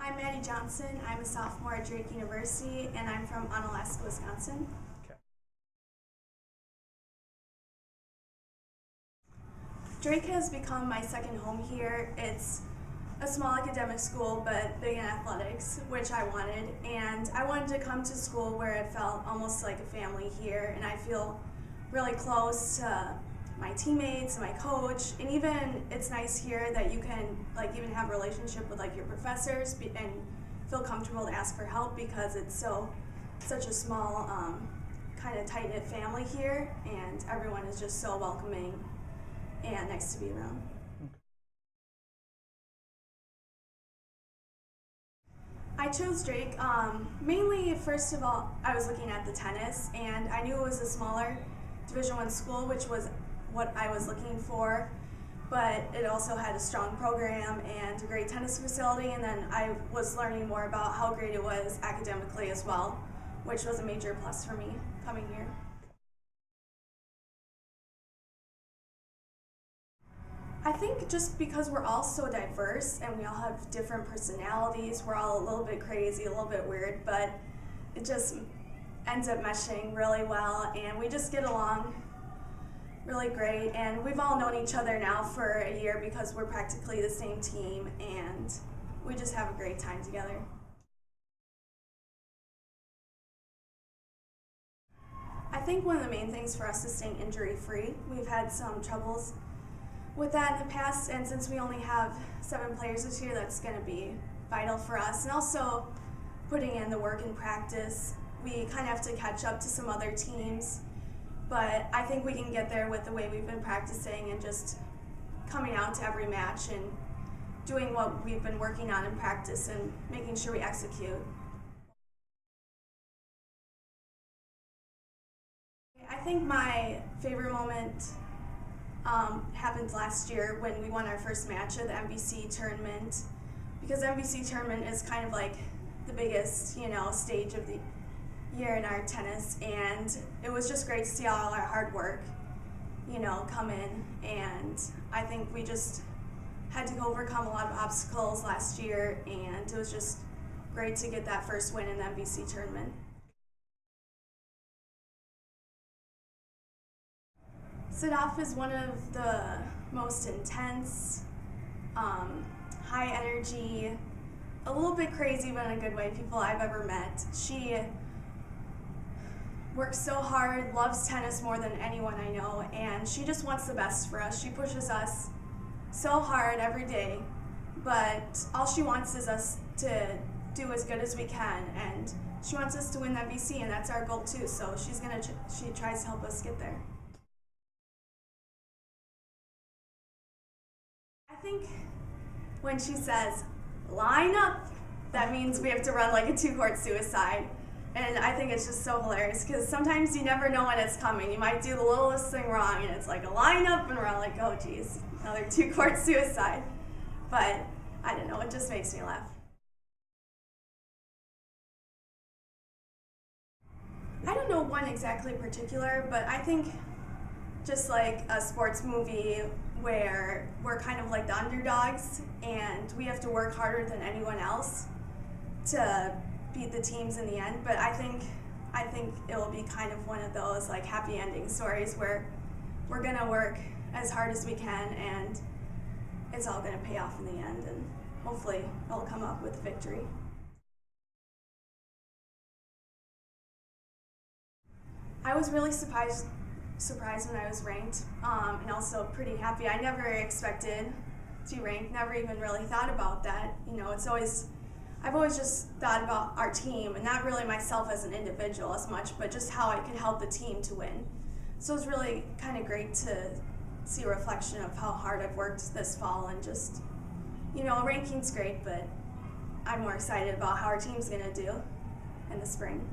I'm Maddie Johnson. I'm a sophomore at Drake University, and I'm from Onalaska, Wisconsin. Okay. Drake has become my second home here. It's a small academic school, but big in athletics, which I wanted. And I wanted to come to school where it felt almost like a family here, and I feel really close to my teammates, my coach, and even it's nice here that you can even have a relationship with your professors and feel comfortable to ask for help because it's such a small kind of tight-knit family here, and everyone is just so welcoming and nice to be around. I chose Drake mainly, first of all, I was looking at the tennis, and I knew it was a smaller Division I school, which was what I was looking for, but it also had a strong program and a great tennis facility, and then I was learning more about how great it was academically as well, which was a major plus for me coming here. I think just because we're all so diverse and we all have different personalities, we're all a little bit crazy, a little bit weird, but it just ends up meshing really well, and we just get along really great, and we've all known each other now for a year because we're practically the same team, and we just have a great time together. I think one of the main things for us is staying injury-free. We've had some troubles with that in the past, and since we only have 7 players this year, that's going to be vital for us. And also putting in the work in practice. We kind of have to catch up to some other teams, but I think we can get there with the way we've been practicing and just coming out to every match and doing what we've been working on in practice and making sure we execute. I think my favorite moment happened last year when we won our first match of the MVC tournament, because the MVC tournament is kind of like the biggest, stage of the year in our tennis, and it was just great to see all our hard work, come in, and I think we just had to overcome a lot of obstacles last year, and it was just great to get that first win in the MVC tournament. SADHAF is one of the most intense, high energy, a little bit crazy but in a good way, people I've ever met. She works so hard, loves tennis more than anyone I know, and she just wants the best for us. She pushes us so hard every day, but all she wants is us to do as good as we can, and she wants us to win that VC, and that's our goal too, so she tries to help us get there. I think when she says, "line up," that means we have to run like a 2-court suicide. And I think it's just so hilarious because sometimes you never know when it's coming. You might do the littlest thing wrong and it's like a line up and we're all like, oh geez, another 2-court suicide. But I don't know, it just makes me laugh. I don't know one exactly particular, but I think just like a sports movie where we're kind of like the underdogs and we have to work harder than anyone else to beat the teams in the end, but I think it will be kind of one of those happy ending stories where we're gonna work as hard as we can and it's all gonna pay off in the end, and hopefully it'll come up with victory. I was really surprised when I was ranked, and also pretty happy. I never expected to be ranked, never even really thought about that. I've always just thought about our team and not really myself as an individual as much, but just how I could help the team to win. So it's really kind of great to see a reflection of how hard I've worked this fall, and just, ranking's great, but I'm more excited about how our team's gonna do in the spring.